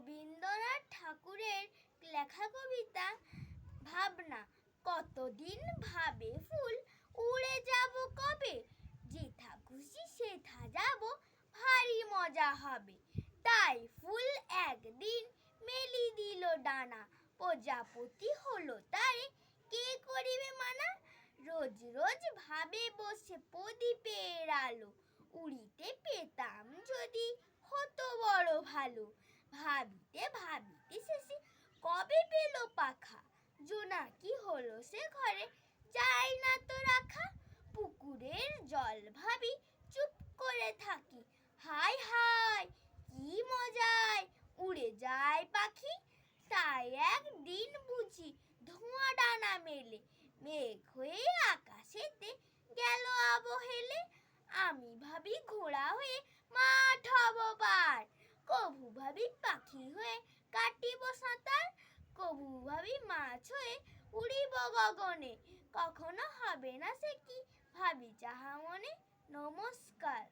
রবীন্দ্রনাথ ঠাকুরের লেখা কবিতা ভাবনা। কতদিন ভাবে ফুল, উড়ে যাব কবে, যেথা খুশি সেথা যাব, ভারী মজা হবে। তাই ফুল একদিন মেলি দিল ডানা, প্রজাপতি হলো তারে কে করিবে মানা। রোজ রোজ ভাবে বসে প্রদীপের আলো, উড়িতে পেতাম যদি হতো বড় ভালো। ভাবিতে ভাবিতে শেষে কবে পেল পাখা, জোনাকি হলো সে ঘরে যায় না তো রাখা। পুকুরের জল ভাবি চুপ করে থাকি, হায় হায় কি মজায় উড়ে যায় পাখি। তাই একদিন বুঝি ধোঁয়া ডানা মেলে, মেঘ হয়ে আকাশেতে গেল অবহেলে। আমি ভাবি ঘোড়া হয়ে মাঠ হব পার, কভু ভাবি পাখি হয়ে কাটিব সাঁতার, কভু ভাবি মাছ হয়ে উড়িব গগনে, কখনো হবে না সে কি ভাবি যাহা মনে। নমস্কার।